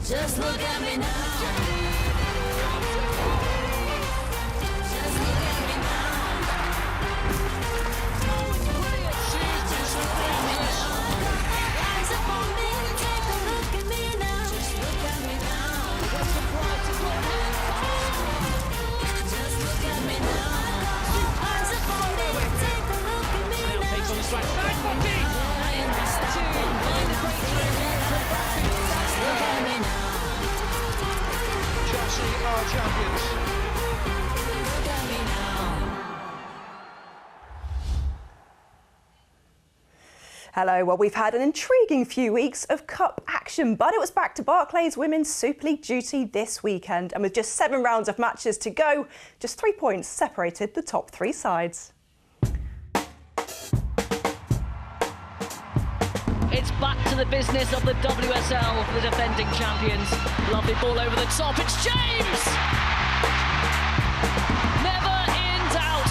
Just look at me now. Just look at me now. Just look at me now. Eyes upon me, take a look at me now. Just look at me now. Just look at me now. Eyes upon me, take a look at me now. Takes on the strike. Side body. Look at me now. Chelsea are champions. Look at me now. Hello, well, we've had an intriguing few weeks of cup action, but it was back to Barclays Women's Super League duty this weekend. And with just 7 rounds of matches to go, just 3 points separated the top 3 sides. It's back to the business of the WSL, the defending champions. Lovely ball over the top, it's James! Never in doubt.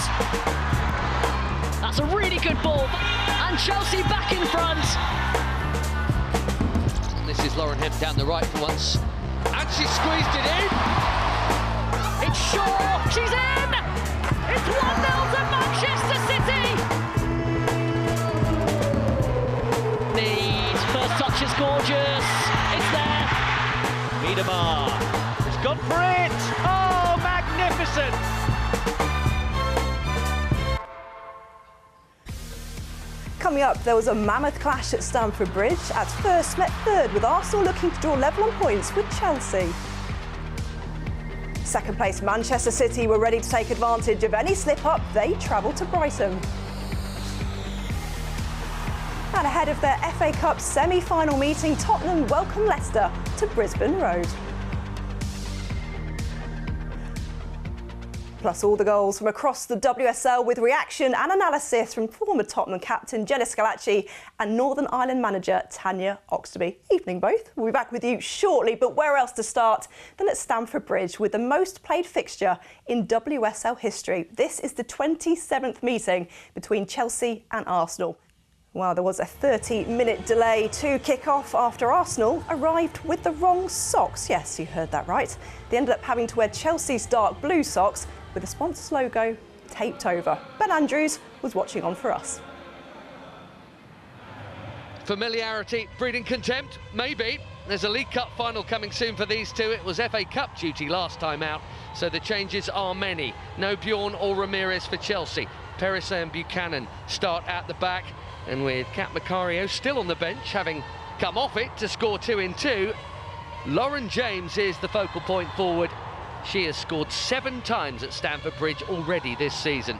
That's a really good ball, and Chelsea back in front. This is Lauren Hemp down the right for once, and she squeezed it in. It's Shaw, she's in! It's 1-0 to Manchester City! The first touch is gorgeous, it's there. Miedemar has gone for it. Oh, magnificent. Coming up, there was a mammoth clash at Stamford Bridge as first met third, with Arsenal looking to draw level on points with Chelsea. Second place Manchester City were ready to take advantage of any slip-up. They travelled to Brighton. And ahead of their FA Cup semi-final meeting, Tottenham welcome Leicester to Brisbane Road. Plus all the goals from across the WSL, with reaction and analysis from former Tottenham captain Jenna Scalacci and Northern Ireland manager Tanya Oxtoby. Evening both. We'll be back with you shortly, but where else to start than at Stamford Bridge with the most played fixture in WSL history. This is the 27th meeting between Chelsea and Arsenal. Well, there was a 30-minute delay to kick off after Arsenal arrived with the wrong socks. Yes, you heard that right. They ended up having to wear Chelsea's dark blue socks with the sponsor's logo taped over. Ben Andrews was watching on for us. Familiarity breeding contempt? Maybe. There's a League Cup final coming soon for these two. It was FA Cup duty last time out, so the changes are many. No Bjorn or Ramirez for Chelsea. Perisset and Buchanan start at the back, and with Kat Macario still on the bench, having come off it to score 2 in 2, Lauren James is the focal point forward. She has scored 7 times at Stamford Bridge already this season.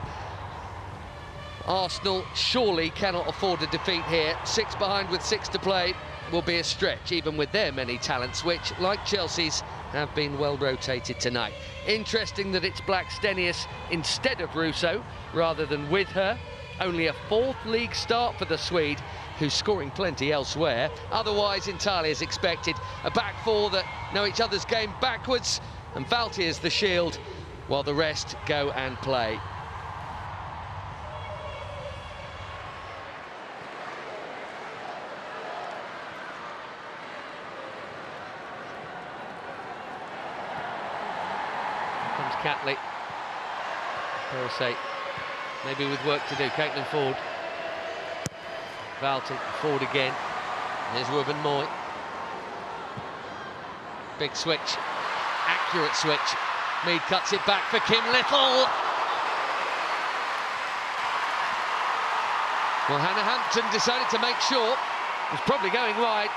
Arsenal surely cannot afford a defeat here. 6 behind with 6 to play will be a stretch, even with their many talents, which, like Chelsea's, have been well rotated tonight. Interesting that it's Blackstenius instead of Russo, rather than with her. Only a 4th league start for the Swede, who's scoring plenty elsewhere. Otherwise, entirely as expected. A back 4 that know each other's game backwards, and Valtier's the shield, while the rest go and play. Here comes Catley. Perisset, maybe with work to do. Caitlin Ford. Valti, Ford again. There's Ruben Moy. Big switch. Accurate switch. Mead cuts it back for Kim Little. Well, Hannah Hampton decided to make sure. It was probably going wide.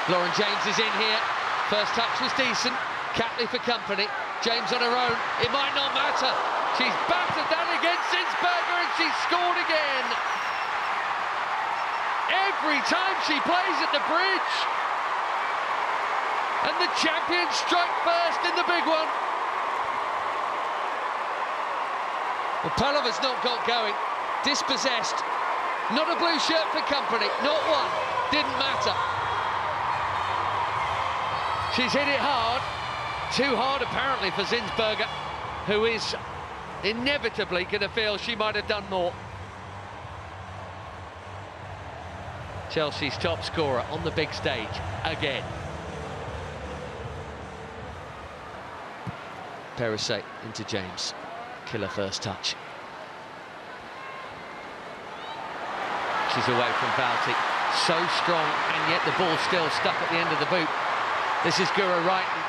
Lauren James is in here. First touch was decent. Catley for company. James on her own. It might not matter. She's battered that against Zinsberger, and she's scored again. Every time she plays at the bridge. And the champions strike first in the big one. Well, Palova's not got going. Dispossessed. Not a blue shirt for company. Not one. Didn't matter. She's hit it hard. Too hard, apparently, for Zinsberger. who is inevitably going to feel she might have done more. Chelsea's top scorer on the big stage again. Perisic into James. Killer first touch. She's away from Balti. So strong, and yet the ball's still stuck at the end of the boot. This is Guro Reiten.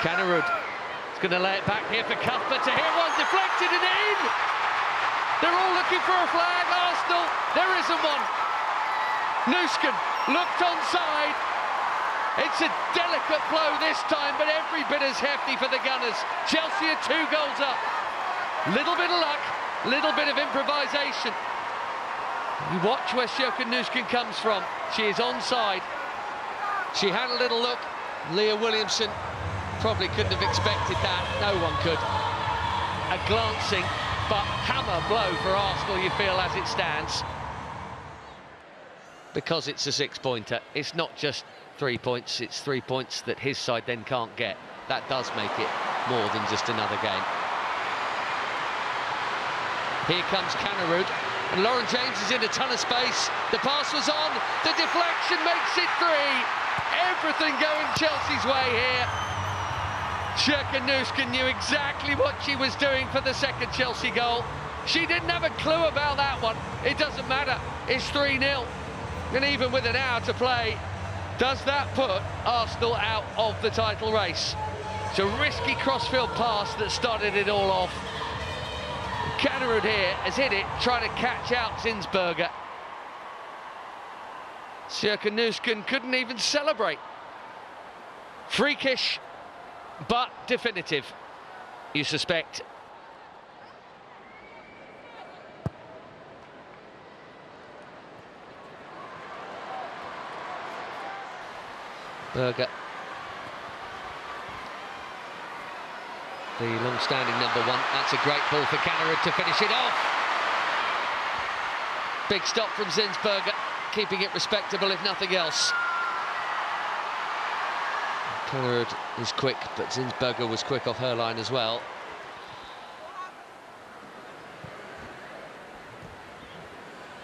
Kannerud is going to lay it back here for Cuthbert to hit one, deflected and in! They're all looking for a flag, Arsenal. There isn't one. Nusken looked onside. It's a delicate blow this time, but every bit as hefty for the Gunners. Chelsea are 2 goals up. Little bit of luck, little bit of improvisation. You watch where Sjoeke Nusken comes from. She is onside. She had a little look. Leah Williamson probably couldn't have expected that. No one could. A glancing but hammer blow for Arsenal, you feel, as it stands. Because it's a 6-pointer. It's not just 3 points, it's 3 points that his side then can't get. That does make it more than just another game. Here comes Kannerud, and Lauren James is in a ton of space. The pass was on, the deflection makes it 3. Everything going Chelsea's way here. Sjoeke Nusken knew exactly what she was doing for the second Chelsea goal. She didn't have a clue about that one. It doesn't matter, it's 3-0. And even with an hour to play, does that put Arsenal out of the title race? It's a risky crossfield pass that started it all off. Kannerud here has hit it, trying to catch out Zinsberger. Sjoeke Nusken couldn't even celebrate. Freakish, but definitive, you suspect. Berger. The long-standing number 1. That's a great ball for Kannerud to finish it off. Big stop from Zinsberger, keeping it respectable if nothing else. Kannerud is quick, but Zinsberger was quick off her line as well.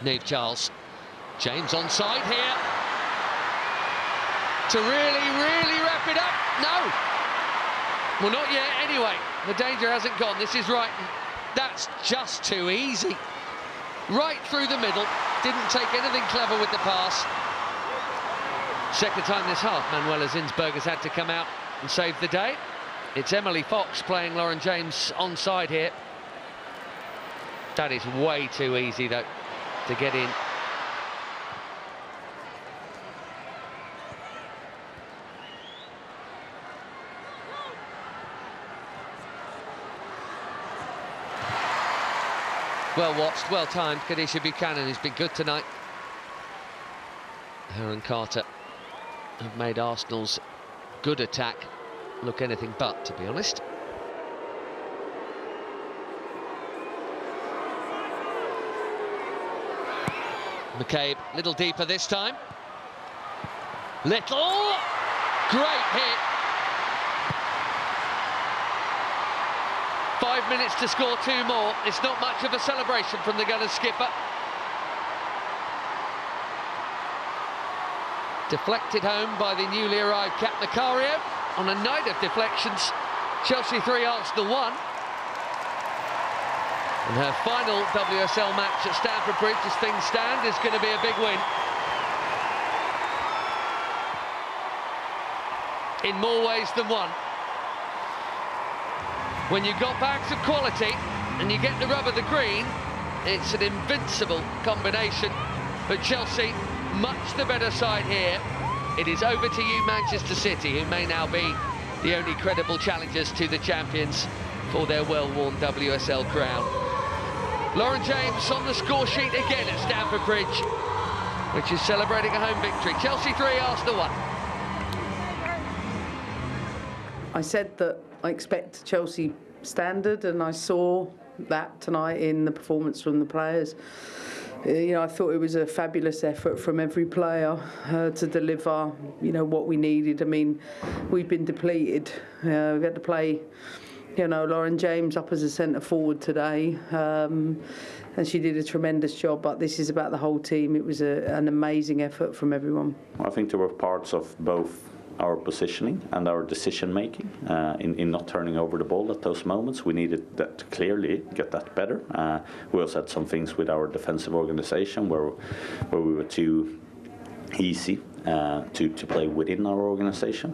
Niamh Charles. James onside here. To really wrap it up. No. Well, not yet anyway. The danger hasn't gone. This is Reiten. That's just too easy. Right through the middle. Didn't take anything clever with the pass. Second time this half, Manuela Zinsberger's had to come out and save the day. It's Emily Fox playing Lauren James onside here. That is way too easy, though, to get in. Well watched, well timed. Kadeisha Buchanan has been good tonight. Her and Carter have made Arsenal's good attack look anything but, to be honest. McCabe, little deeper this time. Little, great hit. 5 minutes to score 2 more. It's not much of a celebration from the Gunners skipper. Deflected home by the newly arrived Kat Macario on a night of deflections. Chelsea 3, Arsenal 1. And her final WSL match at Stamford Bridge, as things stand, is going to be a big win. In more ways than one. When you've got bags of quality and you get the rub of the green, it's an invincible combination. But Chelsea, much the better side here. It is over to you, Manchester City, who may now be the only credible challengers to the champions for their well-worn WSL crown. Lauren James on the score sheet again at Stamford Bridge, which is celebrating a home victory. Chelsea 3, Arsenal 1. I said that I expect Chelsea standard, and I saw that tonight in the performance from the players. I thought it was a fabulous effort from every player to deliver, what we needed. I mean, we've been depleted. We've had to play, Lauren James up as a centre forward today, and she did a tremendous job. But this is about the whole team. It was an amazing effort from everyone. I think there were parts of both our positioning and our decision making in not turning over the ball at those moments. We needed that to clearly get that better. We also had some things with our defensive organisation where we were too easy to play within our organisation,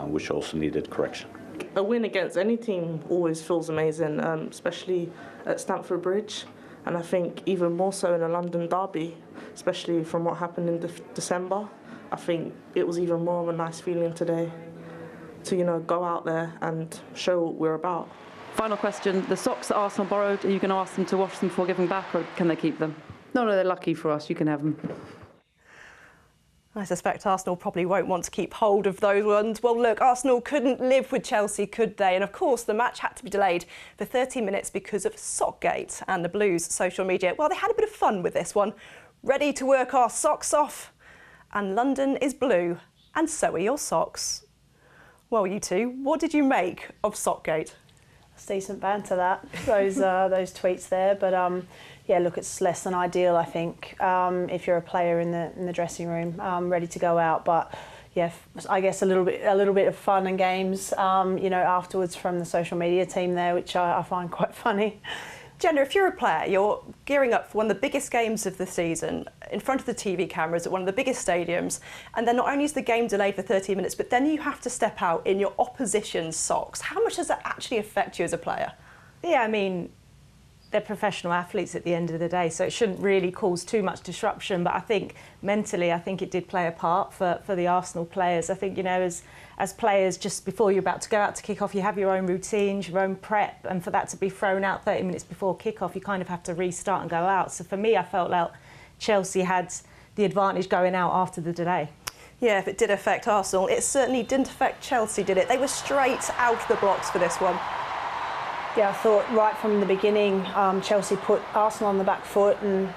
which also needed correction. A win against any team always feels amazing, especially at Stamford Bridge, and I think even more so in a London derby, especially from what happened in December. I think it was even more of a nice feeling today to, go out there and show what we're about. Final question. The socks that Arsenal borrowed, are you going to ask them to wash them before giving back, or can they keep them? No, they're lucky for us. You can have them. I suspect Arsenal probably won't want to keep hold of those ones. Well, look, Arsenal couldn't live with Chelsea, could they? And of course, the match had to be delayed for 30 minutes because of Sockgate and the Blues' social media. Well, they had a bit of fun with this one. Ready to work our socks off? And London is blue, and so are your socks. Well, you two, what did you make of Sockgate? It's decent banter, that those tweets there, but yeah, look, it's less than ideal, I think, if you're a player in the dressing room, ready to go out. But yeah, I guess a little bit of fun and games, afterwards from the social media team there, which I find quite funny. Jenna, if you're a player, you're gearing up for one of the biggest games of the season, in front of the TV cameras at one of the biggest stadiums, and then not only is the game delayed for 30 minutes, but then you have to step out in your opposition's socks. How much does that actually affect you as a player? Yeah, I mean, they're professional athletes at the end of the day, so it shouldn't really cause too much disruption. But I think mentally, I think it did play a part for the Arsenal players. I think, as players, just before you're about to go out to kick off, you have your own routines, your own prep, and for that to be thrown out 30 minutes before kick off, you kind of have to restart and go out. So for me, I felt like Chelsea had the advantage going out after the delay. Yeah, if it did affect Arsenal, it certainly didn't affect Chelsea, did it? They were straight out of the blocks for this one. Yeah, I thought right from the beginning, Chelsea put Arsenal on the back foot, and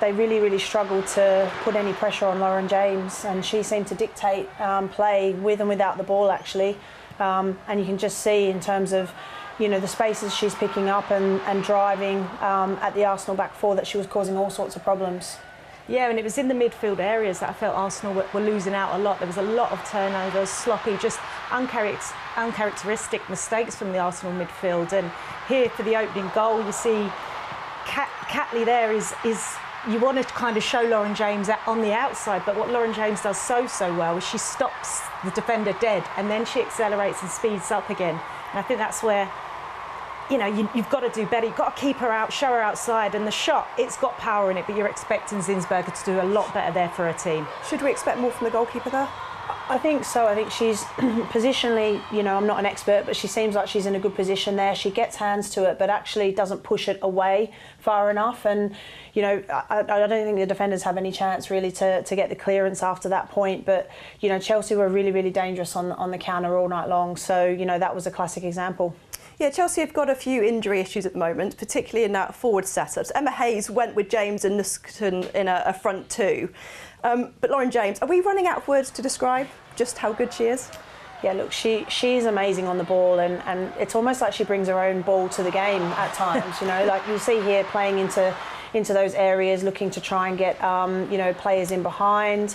they really struggled to put any pressure on Lauren James, and she seemed to dictate play with and without the ball, actually. And you can just see in terms of the spaces she's picking up and driving at the Arsenal back four that she was causing all sorts of problems. Yeah, and it was in the midfield areas that I felt Arsenal were losing out a lot. There was a lot of turnovers, sloppy, just uncharacteristic mistakes from the Arsenal midfield. And here for the opening goal, you see Catley there is you want to kind of show Lauren James on the outside, but what Lauren James does so well is she stops the defender dead, and then she accelerates and speeds up again. And I think that's where you've got to do better. You've got to keep her out, show her outside, and the shot, it's got power in it, but you're expecting Zinsberger to do a lot better there for her team. Should we expect more from the goalkeeper there? I think so. I think she's positionally, I'm not an expert, but she seems like she's in a good position there. She gets hands to it, but actually doesn't push it away far enough. And, I don't think the defenders have any chance really to get the clearance after that point. But, Chelsea were really dangerous on the counter all night long. So, that was a classic example. Yeah, Chelsea have got a few injury issues at the moment, particularly in that forward setup. Emma Hayes went with James and Nusketon in a front two. But Lauren James, are we running out of words to describe just how good she is? Yeah, look, she's amazing on the ball, and it's almost like she brings her own ball to the game at times. Like you see here playing into those areas, looking to try and get players in behind.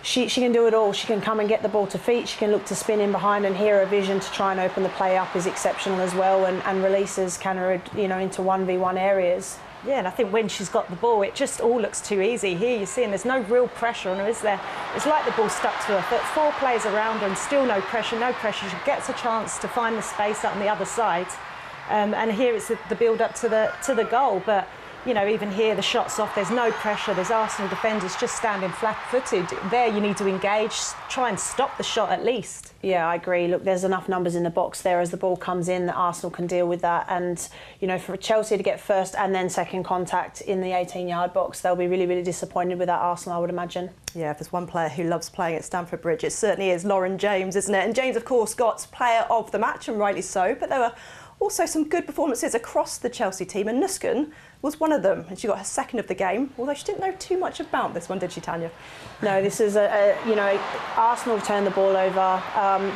She can do it all. She can come and get the ball to feet. She can look to spin in behind, and here her vision to try and open the play up is exceptional as well, and releases Canada, into 1v1 areas. Yeah, and I think when she's got the ball, it just all looks too easy. Here you see, and there's no real pressure on her, is there? It's like the ball stuck to her foot. 4 players around her and still no pressure. She gets a chance to find the space up on the other side. And here it's the build-up to the goal. But, even here, the shot's off. There's no pressure. There's Arsenal defenders just standing flat-footed. There you need to engage, try and stop the shot at least. Yeah, I agree. Look, there's enough numbers in the box there as the ball comes in that Arsenal can deal with that. And, for Chelsea to get first and then second contact in the 18-yard box, they'll be really disappointed with that, Arsenal, I would imagine. Yeah, if there's one player who loves playing at Stamford Bridge, it certainly is Lauren James, isn't it? And James, of course, got player of the match, and rightly so, but there were also some good performances across the Chelsea team, and Nusketon was one of them, and she got her second of the game, although she didn't know too much about this one, did she, Tanya? No, this is Arsenal turned the ball over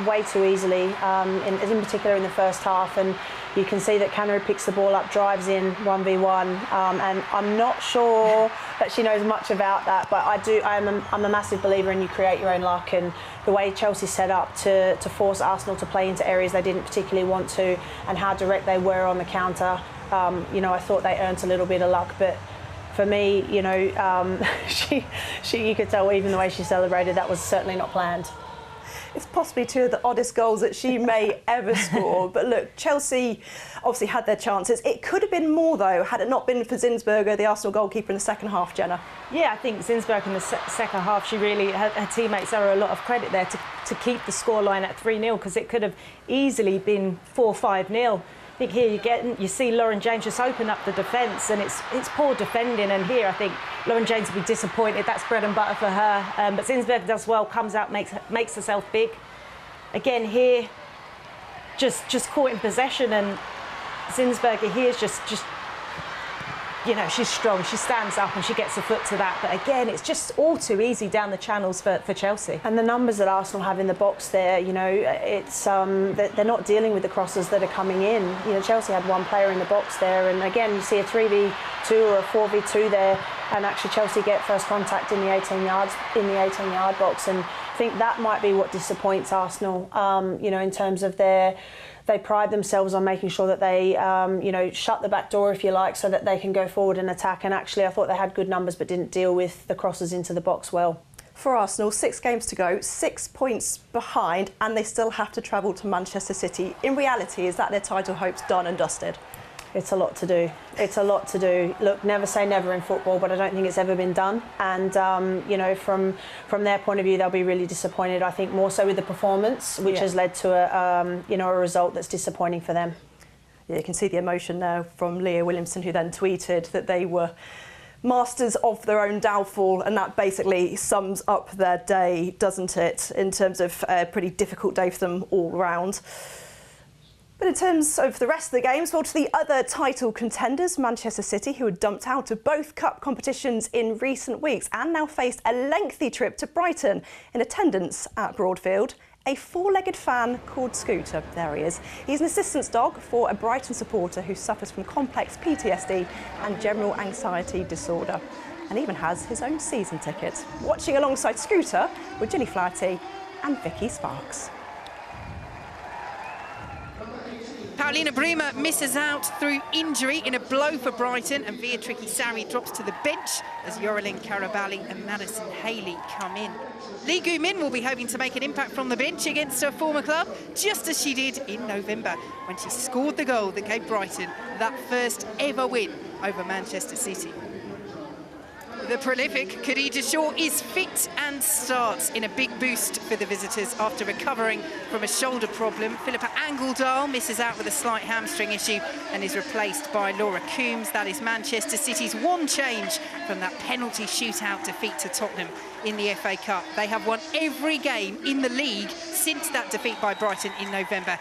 way too easily, in particular in the first half, and you can see that Canary picks the ball up, drives in 1v1, and I'm not sure that she knows much about that, but I'm a massive believer in you create your own luck, and the way Chelsea set up to force Arsenal to play into areas they didn't particularly want to, and how direct they were on the counter. I thought they earned a little bit of luck, but for me, you could tell even the way she celebrated, that was certainly not planned. It's possibly two of the oddest goals that she may ever score. But look, Chelsea obviously had their chances. It could have been more, though, had it not been for Zinsberger, the Arsenal goalkeeper, in the second half, Jenna. Yeah, I think Zinsberger in the second half, she really, her teammates owe her a lot of credit there to keep the scoreline at 3-0, because it could have easily been 4-5-0. I think here you see Lauren James just open up the defence, and it's poor defending. And here I think Lauren James will be disappointed. That's bread and butter for her. But Zinsberger does well, comes out, makes herself big. Again here, just caught in possession, and Zinsberger here is just she's strong. She stands up and she gets her foot to that. But again, it's just all too easy down the channels for Chelsea. And the numbers that Arsenal have in the box there, it's they're not dealing with the crosses that are coming in. Chelsea had one player in the box there, and again, you see a 3v2 or a 4v2 there, and actually Chelsea get first contact in the 18-yard box, and I think that might be what disappoints Arsenal. In terms of they pride themselves on making sure that they, shut the back door, if you like, so that they can go forward and attack. And actually, I thought they had good numbers, but didn't deal with the crosses into the box well. For Arsenal, 6 games to go, 6 points behind, and they still have to travel to Manchester City. In reality, is that their title hopes done and dusted? It's a lot to do. It's a lot to do. Look, never say never in football, but I don't think it's ever been done. And, from their point of view, they'll be really disappointed, I think, more so with the performance, which has led to a result that's disappointing for them. Yeah, you can see the emotion there from Leah Williamson, who then tweeted that they were masters of their own downfall, and that basically sums up their day, doesn't it, in terms of a pretty difficult day for them all round. But in terms of the rest of the games, well, to the other title contenders, Manchester City, who had dumped out of both cup competitions in recent weeks and now faced a lengthy trip to Brighton in attendance at Broadfield. A 4-legged fan called Scooter, there he is. He's an assistance dog for a Brighton supporter who suffers from complex PTSD and general anxiety disorder, and even has his own season ticket. Watching alongside Scooter were Gilly Flaherty and Vicky Sparks. Paulina Bremer misses out through injury in a blow for Brighton, and Beatrice Sarri drops to the bench as Yorelin Karabali and Madison Haley come in. Lee Gu-min will be hoping to make an impact from the bench against her former club, just as she did in November when she scored the goal that gave Brighton that first ever win over Manchester City. The prolific Khadija Shaw is fit and starts in a big boost for the visitors after recovering from a shoulder problem. Philippa Angeldal misses out with a slight hamstring issue and is replaced by Laura Coombs. That is Manchester City's one change from that penalty shootout defeat to Tottenham in the FA Cup. They have won every game in the league since that defeat by Brighton in November.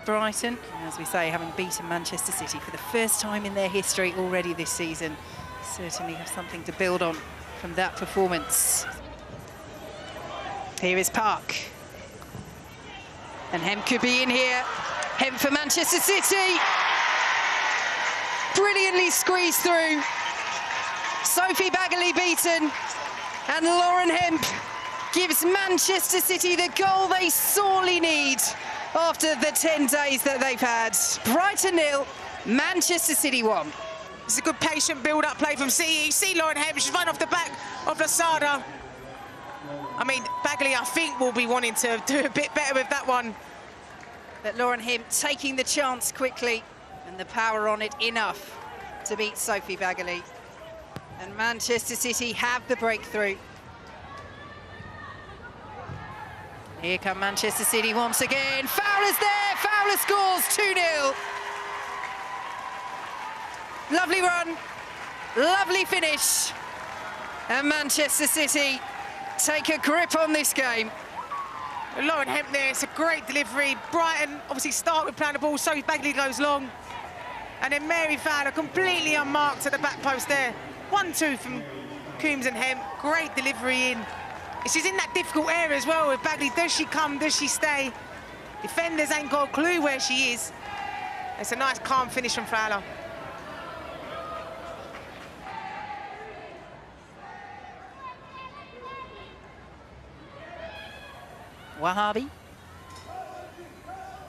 Brighton, as we say, having beaten Manchester City for the first time in their history already this season, certainly have something to build on from that performance. Here is Park. And Hemp could be in here. Hemp for Manchester City. Brilliantly squeezed through. Sophie Baggerly beaten. And Lauren Hemp gives Manchester City the goal they sorely need after the 10 days that they've had. Brighton 0, Manchester City 1. It's a good patient build-up play from City. You see Lauren Hemp, she's right off the back of Lasada. I mean, Bagley, I think, will be wanting to do a bit better with that one. But Lauren Hemp taking the chance quickly, and the power on it enough to beat Sophie Baggerly. And Manchester City have the breakthrough. Here come Manchester City once again. Fowler's there, Fowler scores 2-0. Lovely run, lovely finish. And Manchester City take a grip on this game. Lauren Hemp there, it's a great delivery. Brighton obviously start with playing the ball, so Bagley goes long. And then Mary Fowler completely unmarked at the back post there. 1-2 from Coombs and Hemp, great delivery in. She's in that difficult area as well with Bagley. Does she come, does she stay? Defenders ain't got a clue where she is. It's a nice calm finish from Fowler. Wahabi.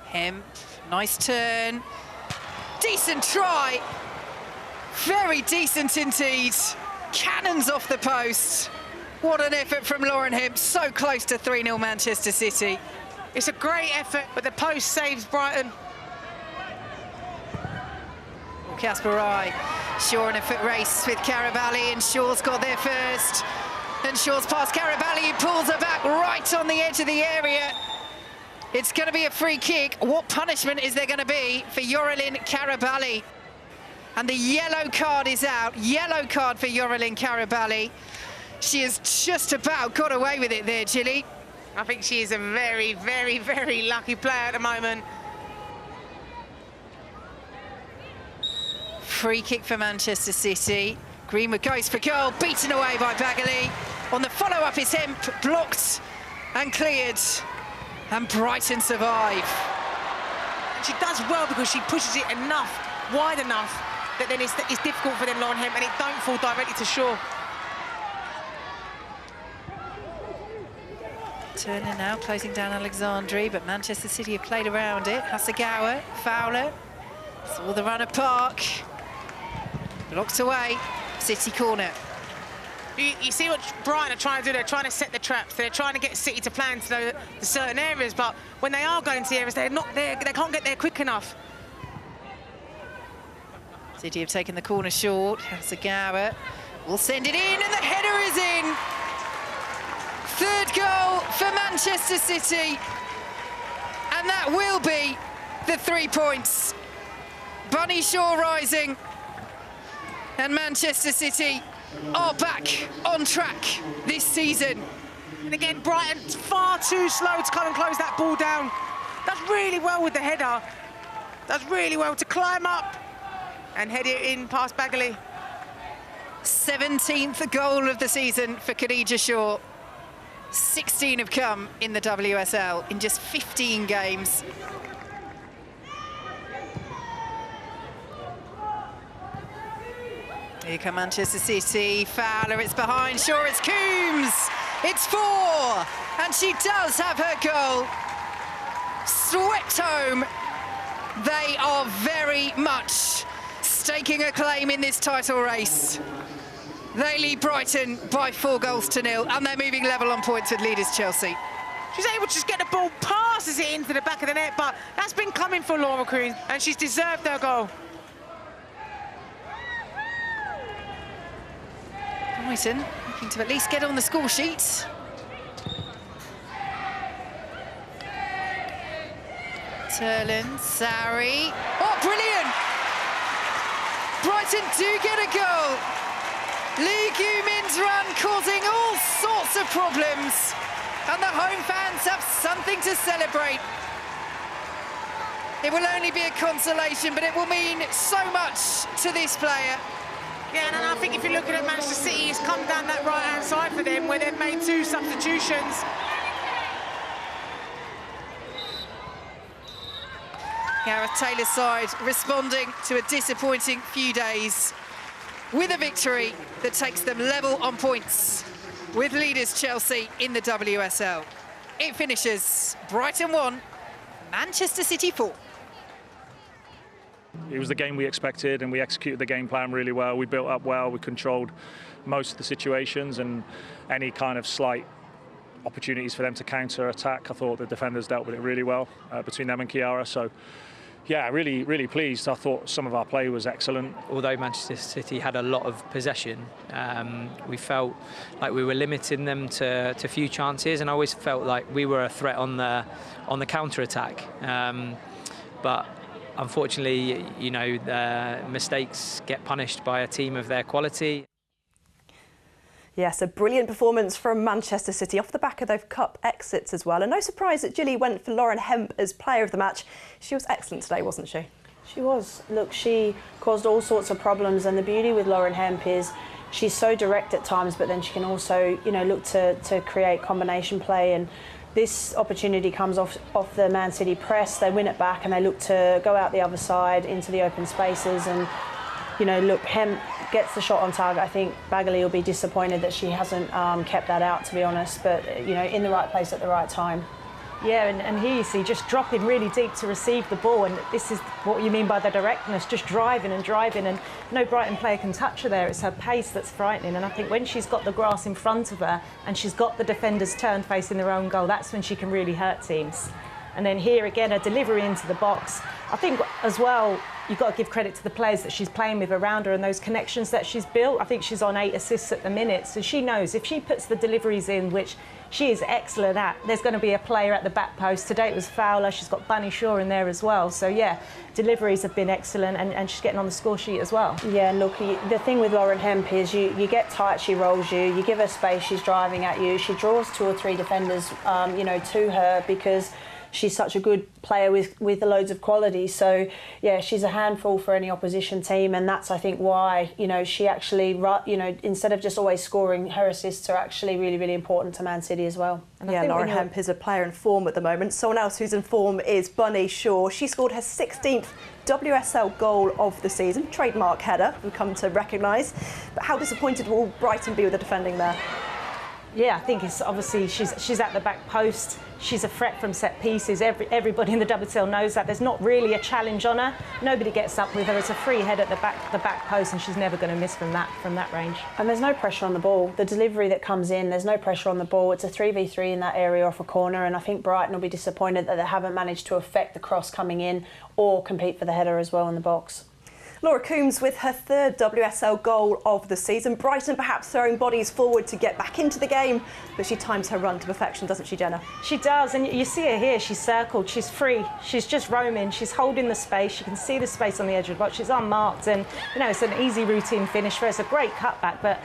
Hemp, nice turn. Decent try. Very decent indeed. Cannons off the post. What an effort from Lauren Hemp. So close to 3-0 Manchester City. It's a great effort, but the post saves Brighton. Casper Rai, Shaw in a foot race with Carabali, and Shaw's got there first. And Shaw's past Carabali, he pulls her back right on the edge of the area. It's going to be a free kick. What punishment is there going to be for Yorelin Carabali? And the yellow card is out. Yellow card for Yorelin Carabali. She has just about got away with it there, Gilly. I think she is a very, very, very lucky player at the moment. Free kick for Manchester City. Greenwood goes for goal, beaten away by Bagley. On the follow-up is Hemp, blocked and cleared. And Brighton survive. She does well because she pushes it enough, wide enough, that then it's difficult for them, Lauren Hemp, and it don't fall directly to Shaw. Turner now closing down Alexandri, but Manchester City have played around it. Hasegawa, Fowler, saw the run of Park. Blocked away, City corner. You see what Brighton are trying to do, they're trying to set the traps, they're trying to get City to play into the certain areas, but when they are going to the areas, they're not there, they can't get there quick enough. City have taken the corner short. Hasegawa will send it in, and the header is in. Third goal for Manchester City, and that will be the 3 points. Bunny Shaw rising, and Manchester City are back on track this season. And again, Brighton's far too slow to come and close that ball down. Does really well with the header. Does really well to climb up and head it in past Bagley. 17th goal of the season for Khadija Shaw. 16 have come in the WSL in just 15 games. Here come Manchester City. Fowler, it's behind Shaw, it's Coombs. It's 4, and she does have her goal. Swept home. They are very much staking a claim in this title race. They lead Brighton by 4 goals to 0, and they're moving level on points with leaders Chelsea. She's able to just get the ball, passes it into the back of the net, but that's been coming for Laura Coombs, and she's deserved her goal. Brighton looking to at least get on the score sheet. Turlin, Sari. Oh, brilliant! Brighton do get a goal. Lee Gumin's run causing all sorts of problems, and the home fans have something to celebrate. It will only be a consolation, but it will mean so much to this player. Yeah, and I think if you're looking at Manchester City, it's come down that right-hand side for them, where they've made 2 substitutions. Gareth Taylor's side responding to a disappointing few days with a victory that takes them level on points with leaders Chelsea in the WSL. It finishes Brighton 1, Manchester City 4. It was the game we expected, and we executed the game plan really well. We built up well, we controlled most of the situations, and any kind of slight opportunities for them to counter-attack, I thought the defenders dealt with it really well between them and Chiara. So, yeah, really, really pleased. I thought some of our play was excellent. Although Manchester City had a lot of possession, we felt like we were limiting them to few chances, and I always felt like we were a threat on the counter-attack. But unfortunately, you know, mistakes get punished by a team of their quality. Yes, a brilliant performance from Manchester City off the back of those cup exits as well. And no surprise that Gilly went for Lauren Hemp as player of the match. She was excellent today, wasn't she? She was. Look, she caused all sorts of problems, and the beauty with Lauren Hemp is she's so direct at times, but then she can also, you know, look to create combination play. And this opportunity comes off the Man City press. They win it back and they look to go out the other side into the open spaces. And, you know, look, Hemp gets the shot on target. I think Bagley will be disappointed that she hasn't kept that out, to be honest. But, you know, in the right place at the right time. Yeah, and here you see just dropping really deep to receive the ball, and this is what you mean by the directness, just driving, and no Brighton player can touch her there. It's her pace that's frightening, and I think when she's got the grass in front of her and she's got the defenders turned facing their own goal, that's when she can really hurt teams. And then here again, a delivery into the box. I think as well, you've got to give credit to the players that she's playing with around her and those connections that she's built. I think she's on 8 assists at the minute, so she knows if she puts the deliveries in, which she is excellent at, there's going to be a player at the back post. Today it was Fowler, she's got Bunny Shaw in there as well. So yeah, deliveries have been excellent, and she's getting on the score sheet as well. Yeah, look, the thing with Lauren Hemp is you get tight, she rolls you give her space, she's driving at you, she draws 2 or 3 defenders, you know, to her because she's such a good player with loads of quality. So, yeah, she's a handful for any opposition team, and that's, I think, why, you know, she actually, you know, instead of just always scoring, her assists are actually really, really important to Man City as well. And yeah, Lauren Hemp is a player in form at the moment. Someone else who's in form is Bunny Shaw. She scored her 16th WSL goal of the season, trademark header, we've come to recognise. But how disappointed will Brighton be with the defending there? Yeah, I think it's obviously she's at the back post. She's a threat from set pieces. Everybody in the WSL knows that. There's not really a challenge on her. Nobody gets up with her. It's a free head at the back post, and she's never going to miss from that range. And there's no pressure on the ball. The delivery that comes in, there's no pressure on the ball. It's a 3v3 in that area off a corner, and I think Brighton will be disappointed that they haven't managed to affect the cross coming in or compete for the header as well in the box. Laura Coombs with her 3rd WSL goal of the season. Brighton perhaps throwing bodies forward to get back into the game, but she times her run to perfection, doesn't she, Jenna? She does, and you see her here, she's circled, she's free, she's just roaming, she's holding the space, you can see the space on the edge of the box, she's unmarked, and, you know, it's an easy routine finish for her. It's a great cutback, but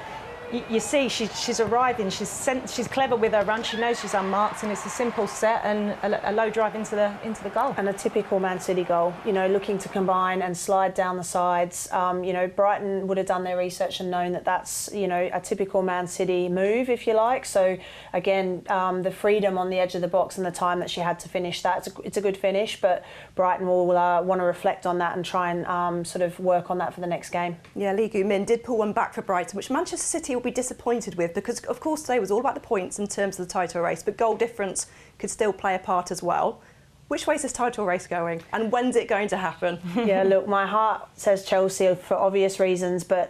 you see she's arriving, she's clever with her run, she knows she's unmarked, and it's a simple set and a low drive into the goal. And a typical Man City goal, you know, looking to combine and slide down the sides. You know, Brighton would have done their research and known that that's, you know, a typical Man City move, if you like. So again, the freedom on the edge of the box and the time that she had to finish that, it's a good finish, but Brighton will want to reflect on that and try and sort of work on that for the next game. Yeah, Lee Goo-min did pull one back for Brighton, which Manchester City will be disappointed with, because of course today was all about the points in terms of the title race, but goal difference could still play a part as well. Which way is this title race going, and when's it going to happen? Yeah, look, my heart says Chelsea for obvious reasons, but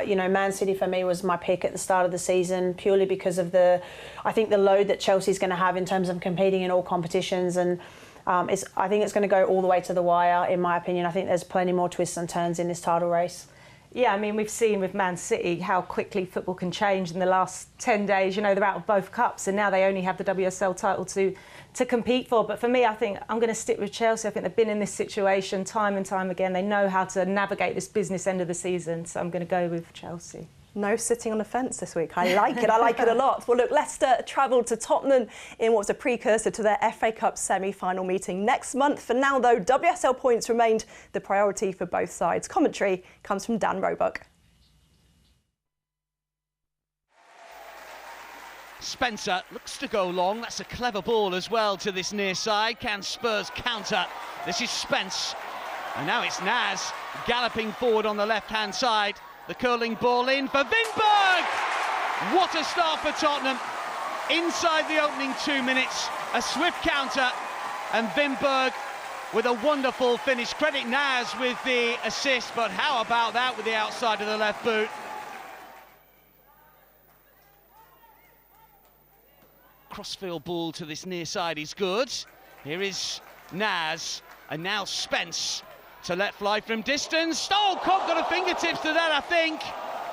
you know, Man City for me was my pick at the start of the season, purely because of I think the load that Chelsea's going to have in terms of competing in all competitions, and I think it's going to go all the way to the wire, in my opinion. I think there's plenty more twists and turns in this title race. Yeah, I mean, we've seen with Man City how quickly football can change in the last 10 days. You know, they're out of both cups, and now they only have the WSL title to compete for. But for me, I think I'm going to stick with Chelsea. I think they've been in this situation time and time again. They know how to navigate this business end of the season, so I'm going to go with Chelsea. No sitting on the fence this week. I like it. I like it a lot. Well, look, Leicester travelled to Tottenham in what was a precursor to their FA Cup semi-final meeting next month. For now, though, WSL points remained the priority for both sides. Commentary comes from Dan Roebuck. Spencer looks to go long. That's a clever ball as well to this near side. Can Spurs counter? This is Spence. And now it's Naz galloping forward on the left-hand side. The curling ball in for Vinberg! What a start for Tottenham. Inside the opening 2 minutes, a swift counter, and Vinberg with a wonderful finish. Credit Naz with the assist, but how about that with the outside of the left boot? Crossfield ball to this near side is good. Here is Naz, and now Spence to let fly from distance. Oh, Cobb got a fingertips to that, I think,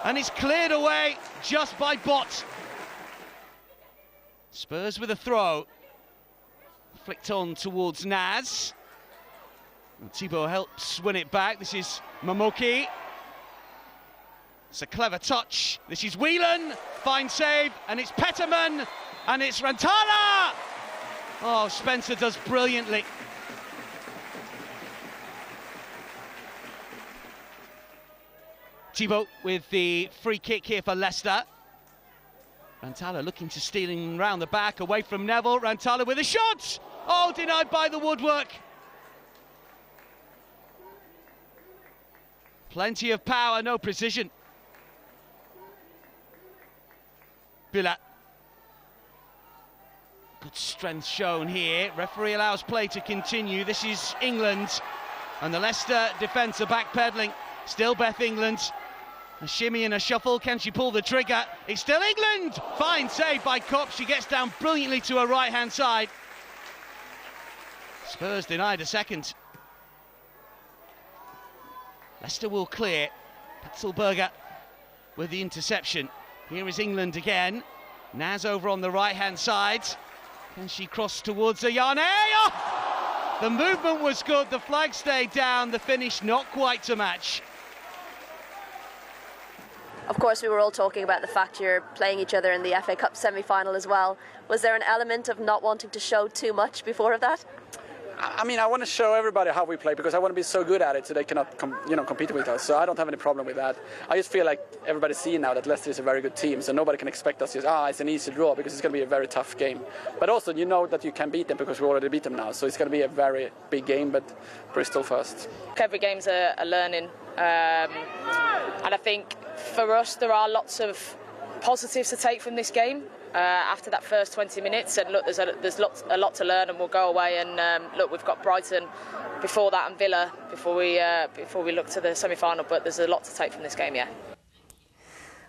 and it's cleared away just by Bott. Spurs with a throw. Flicked on towards Naz. And Thibaut helps win it back. This is Momoki. It's a clever touch. This is Whelan, fine save, and it's Petterman, and it's Rantala! Oh, Spencer does brilliantly. Thibaut with the free kick here for Leicester. Rantala looking to steal him round the back, away from Neville. Rantala with a shot! Oh, denied by the woodwork. Plenty of power, no precision. Villa. Good strength shown here. Referee allows play to continue. This is England. And the Leicester defence are backpedaling. Still Beth England. A shimmy and a shuffle. Can she pull the trigger? It's still England! Fine save by Kopp. She gets down brilliantly to her right-hand side. Spurs denied a second. Leicester will clear. Petzelberger with the interception. Here is England again. Naz over on the right-hand side. Can she cross towards Ayane? Oh! The movement was good. The flag stayed down. The finish not quite to match. Of course, we were all talking about the fact you're playing each other in the FA Cup semi-final as well. Was there an element of not wanting to show too much before of that? I mean, I want to show everybody how we play because I want to be so good at it so they cannot compete with us. So I don't have any problem with that. I just feel like everybody's seeing now that Leicester is a very good team, so nobody can expect us to just, it's an easy draw, because it's going to be a very tough game. But also, you know that you can beat them because we already beat them now. So it's going to be a very big game, but Bristol first. Every game's a learning. And I think for us, there are lots of positives to take from this game. After that first 20 minutes, and look, there's a lot to learn, and we'll go away and look. We've got Brighton before that and Villa before we look to the semi-final. But there's a lot to take from this game, yeah.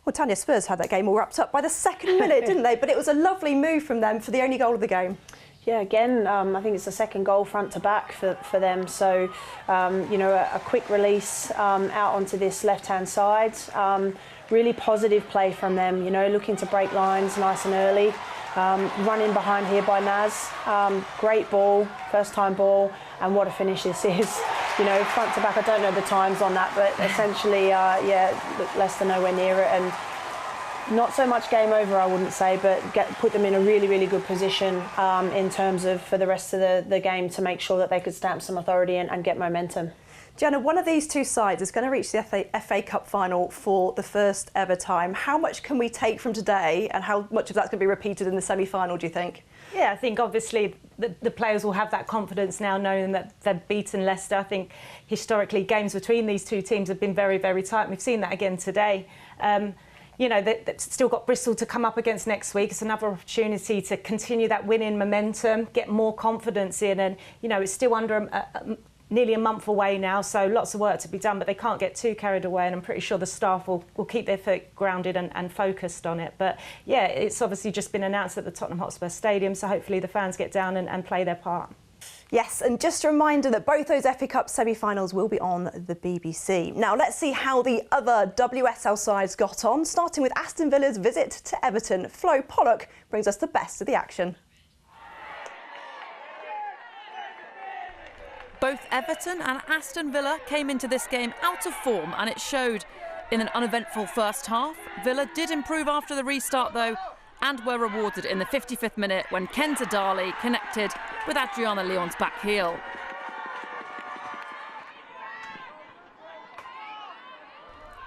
Well, Tanya, Spurs had that game all wrapped up by the second minute, didn't they? But it was a lovely move from them for the only goal of the game. Yeah, again, I think it's the second goal front to back for them. So, a quick release out onto this left-hand side. Really positive play from them, looking to break lines nice and early. Running behind here by Naz. Great ball, first-time ball, and what a finish this is. Front to back, I don't know the times on that, but essentially, look, Leicester nowhere near it. And not so much game over, I wouldn't say, but put them in a really, really good position in terms of for the rest of the game to make sure that they could stamp some authority and get momentum. Gianna, one of these two sides is going to reach the FA Cup final for the first ever time. How much can we take from today, and how much of that's going to be repeated in the semi-final, do you think? Yeah, I think obviously the players will have that confidence now, knowing that they've beaten Leicester. I think historically games between these two teams have been very, very tight, and we've seen that again today. They've still got Bristol to come up against next week. It's another opportunity to continue that winning momentum, get more confidence in, and it's still under nearly a month away now, so lots of work to be done, but they can't get too carried away, and I'm pretty sure the staff will keep their foot grounded and focused on it. But yeah, it's obviously just been announced at the Tottenham Hotspur Stadium, so hopefully the fans get down and play their part. Yes, and just a reminder that both those FA Cup semi-finals will be on the BBC. Now let's see how the other WSL sides got on, starting with Aston Villa's visit to Everton. Flo Pollock brings us the best of the action. Both Everton and Aston Villa came into this game out of form, and it showed in an uneventful first half. Villa did improve after the restart though, and were rewarded in the 55th minute when Kenza Dali connected with Adriana Leon's back heel.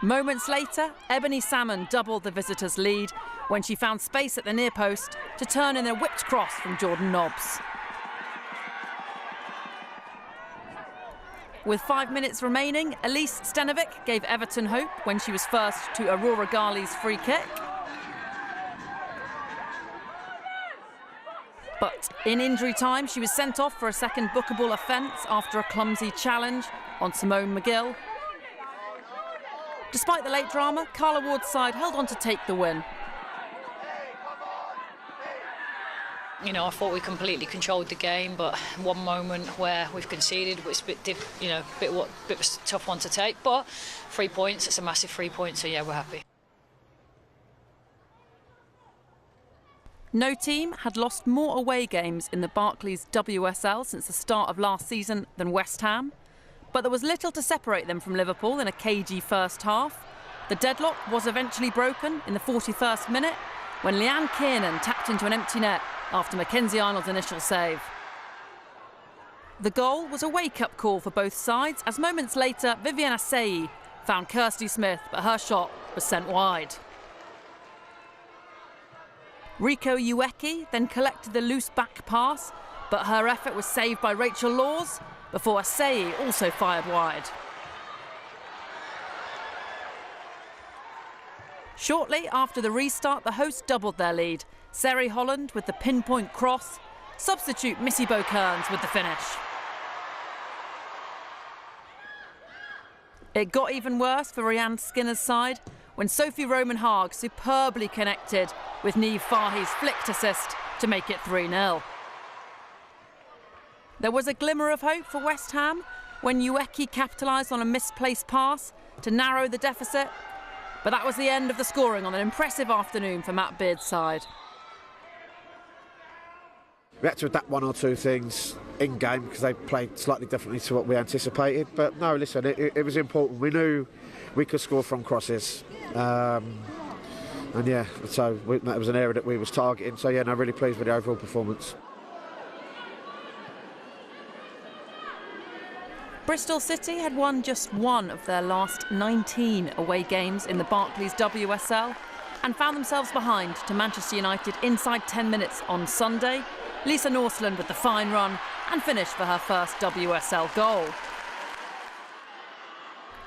Moments later, Ebony Salmon doubled the visitors' lead when she found space at the near post to turn in a whipped cross from Jordan Nobbs. With 5 minutes remaining, Elise Stenovic gave Everton hope when she was first to Aurora Ghali's free kick. But in injury time, she was sent off for a second bookable offence after a clumsy challenge on Simone McGill. Despite the late drama, Carla Ward's side held on to take the win. I thought we completely controlled the game, but one moment where we've conceded, it's a bit of a tough one to take. But 3 points, it's a massive 3 points, so yeah, we're happy. No team had lost more away games in the Barclays WSL since the start of last season than West Ham, but there was little to separate them from Liverpool in a cagey first half, The deadlock was eventually broken in the 41st minute when Leanne Kiernan tapped into an empty net after Mackenzie Arnold's initial save. The goal was a wake-up call for both sides as moments later Vivienne Asseyi found Kirsty Smith, but her shot was sent wide. Rico Ueki then collected the loose back pass, but her effort was saved by Rachel Laws before Asseyi also fired wide. Shortly after the restart, the hosts doubled their lead. Seri Holland with the pinpoint cross, substitute Missy Bo-Kearns with the finish. It got even worse for Rianne Skinner's side when Sophie Roman-Haag superbly connected with Niamh Fahy's flicked assist to make it 3-0. There was a glimmer of hope for West Ham when Ueki capitalised on a misplaced pass to narrow the deficit, but that was the end of the scoring on an impressive afternoon for Matt Beard's side. We had to adapt one or two things in game because they played slightly differently to what we anticipated. But no, listen, it was important. We knew we could score from crosses. And yeah, so that was an area that we was targeting. So yeah, no, really pleased with the overall performance. Bristol City had won just one of their last 19 away games in the Barclays WSL and found themselves behind to Manchester United inside 10 minutes on Sunday. Lisa Northland with the fine run and finished for her first WSL goal.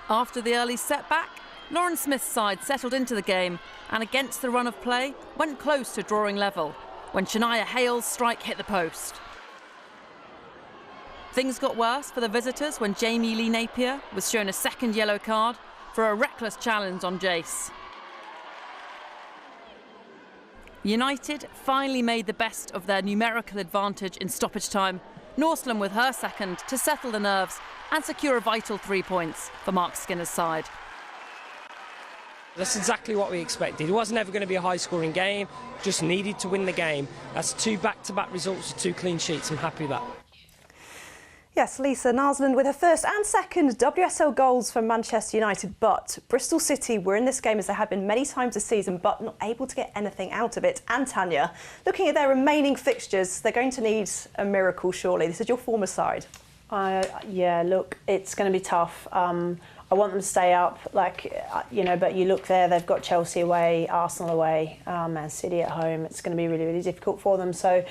After the early setback, Lauren Smith's side settled into the game and against the run of play went close to drawing level when Shania Hale's strike hit the post. Things got worse for the visitors when Jamie Lee Napier was shown a second yellow card for a reckless challenge on Jace. United finally made the best of their numerical advantage in stoppage time. Northland with her second to settle the nerves and secure a vital 3 points for Mark Skinner's side. That's exactly what we expected. It wasn't ever going to be a high-scoring game, just needed to win the game. That's 2 back-to-back results with 2 clean sheets. I'm happy with that. Yes, Lisa Narsland with her first and second WSL goals for Manchester United, but Bristol City were in this game as they have been many times this season, but not able to get anything out of it. And Tanya, looking at their remaining fixtures, they're going to need a miracle surely. This is your former side. Yeah, look, it's going to be tough. I want them to stay up, but you look there, they've got Chelsea away, Arsenal away, Man City at home. It's going to be really, really difficult for them. So,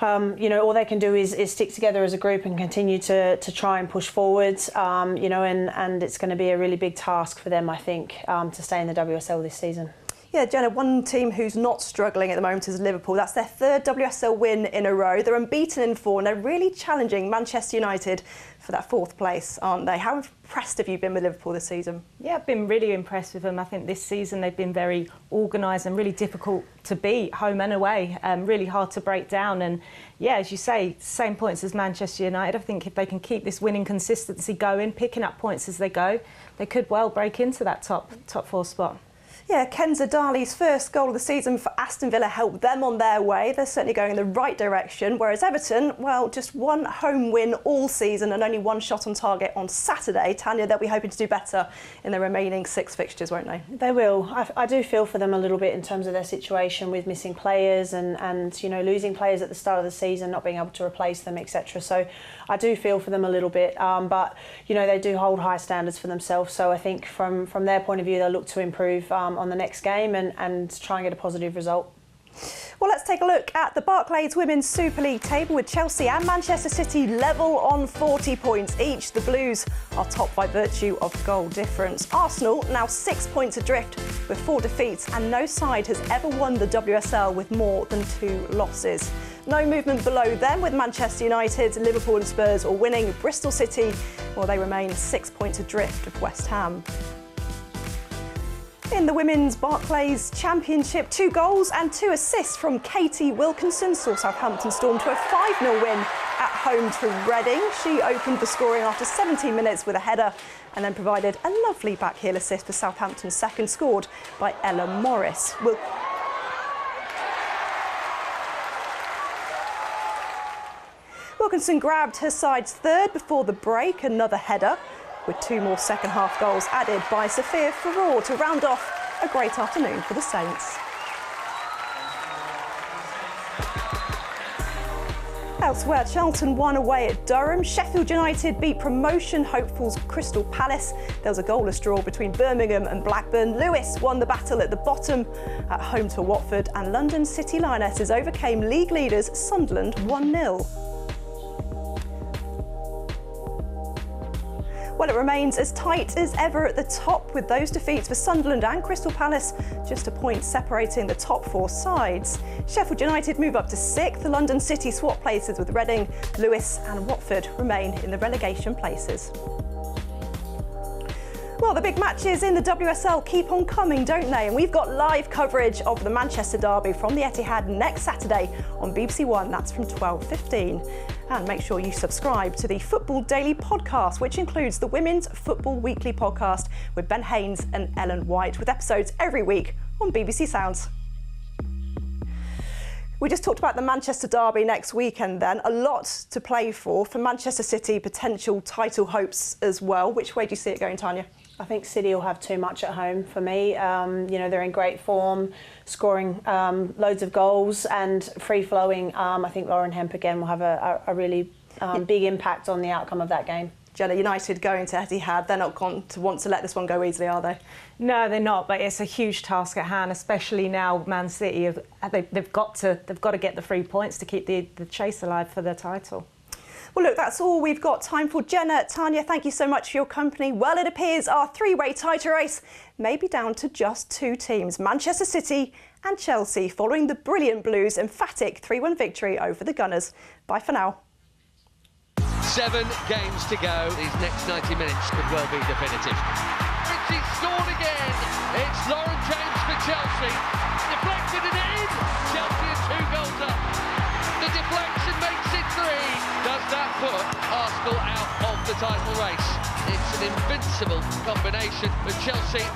all they can do is stick together as a group and continue to try and push forwards, and it's going to be a really big task for them, I think, to stay in the WSL this season. Yeah, Jenna, one team who's not struggling at the moment is Liverpool. That's their third WSL win in a row. They're unbeaten in 4 and they're really challenging Manchester United for that 4th place, aren't they? How impressed have you been with Liverpool this season? Yeah, I've been really impressed with them. I think this season they've been very organised and really difficult to beat, home and away, really hard to break down. And yeah, as you say, same points as Manchester United. I think if they can keep this winning consistency going, picking up points as they go, they could well break into that top 4 spot. Yeah, Kenza Dali's first goal of the season for Aston Villa helped them on their way. They're certainly going in the right direction, whereas Everton, well, just 1 home win all season and only 1 shot on target on Saturday. Tanya, they'll be hoping to do better in the remaining 6 fixtures, won't they? They will. I do feel for them a little bit in terms of their situation with missing players and losing players at the start of the season, not being able to replace them, etc. So I do feel for them a little bit, but they do hold high standards for themselves. So I think from their point of view, they'll look to improve on the next game and try and get a positive result. Well, let's take a look at the Barclays Women's Super League table with Chelsea and Manchester City level on 40 points each. The Blues are top by virtue of goal difference. Arsenal now 6 points adrift with 4 defeats and no side has ever won the WSL with more than 2 losses. No movement below them with Manchester United, Liverpool and Spurs all winning. Bristol City, well, they remain 6 points adrift of West Ham. In the Women's Barclays Championship, 2 goals and 2 assists from Katie Wilkinson saw Southampton storm to a 5-0 win at home to Reading. She opened the scoring after 17 minutes with a header and then provided a lovely backheel assist for Southampton's second, scored by Ella Morris. Wilkinson grabbed her side's third before the break, another header. with 2 more second-half goals added by Sophia Farrar to round off a great afternoon for the Saints. Elsewhere, Charlton won away at Durham. Sheffield United beat promotion hopefuls Crystal Palace. There was a goalless draw between Birmingham and Blackburn. Lewis won the battle at the bottom at home to Watford, and London City Lionesses overcame league leaders Sunderland 1-0. Well, it remains as tight as ever at the top, with those defeats for Sunderland and Crystal Palace just a point separating the top 4 sides. Sheffield United move up to 6th, London City swap places with Reading, Lewis and Watford remain in the relegation places. Well, the big matches in the WSL keep on coming, don't they? And we've got live coverage of the Manchester derby from the Etihad next Saturday on BBC One. That's from 12:15. And make sure you subscribe to the Football Daily podcast, which includes the Women's Football Weekly podcast with Ben Haynes and Ellen White, with episodes every week on BBC Sounds. We just talked about the Manchester derby next weekend then. A lot to play for Manchester City, potential title hopes as well. Which way do you see it going, Tanya? I think City will have too much at home for me. They're in great form, scoring loads of goals and free-flowing. I think Lauren Hemp again will have a really big impact on the outcome of that game. Jella, United going to Etihad, they're not going to want to let this one go easily, are they? No, they're not, but it's a huge task at hand, especially now Man City, they've got to get the 3 points to keep the chase alive for the title. Well, look, that's all we've got time for. Jenna, Tanya, thank you so much for your company. Well, it appears our 3-way title race may be down to just 2 teams, Manchester City and Chelsea, following the brilliant Blues' emphatic 3-1 victory over the Gunners. Bye for now. 7 games to go. These next 90 minutes could well be definitive. Ritchie scored again. It's Lauren James for Chelsea. Deflected and in. Chelsea are 2 goals up. The deflection makes it 3. Does that put Arsenal out of the title race? It's an invincible combination for Chelsea.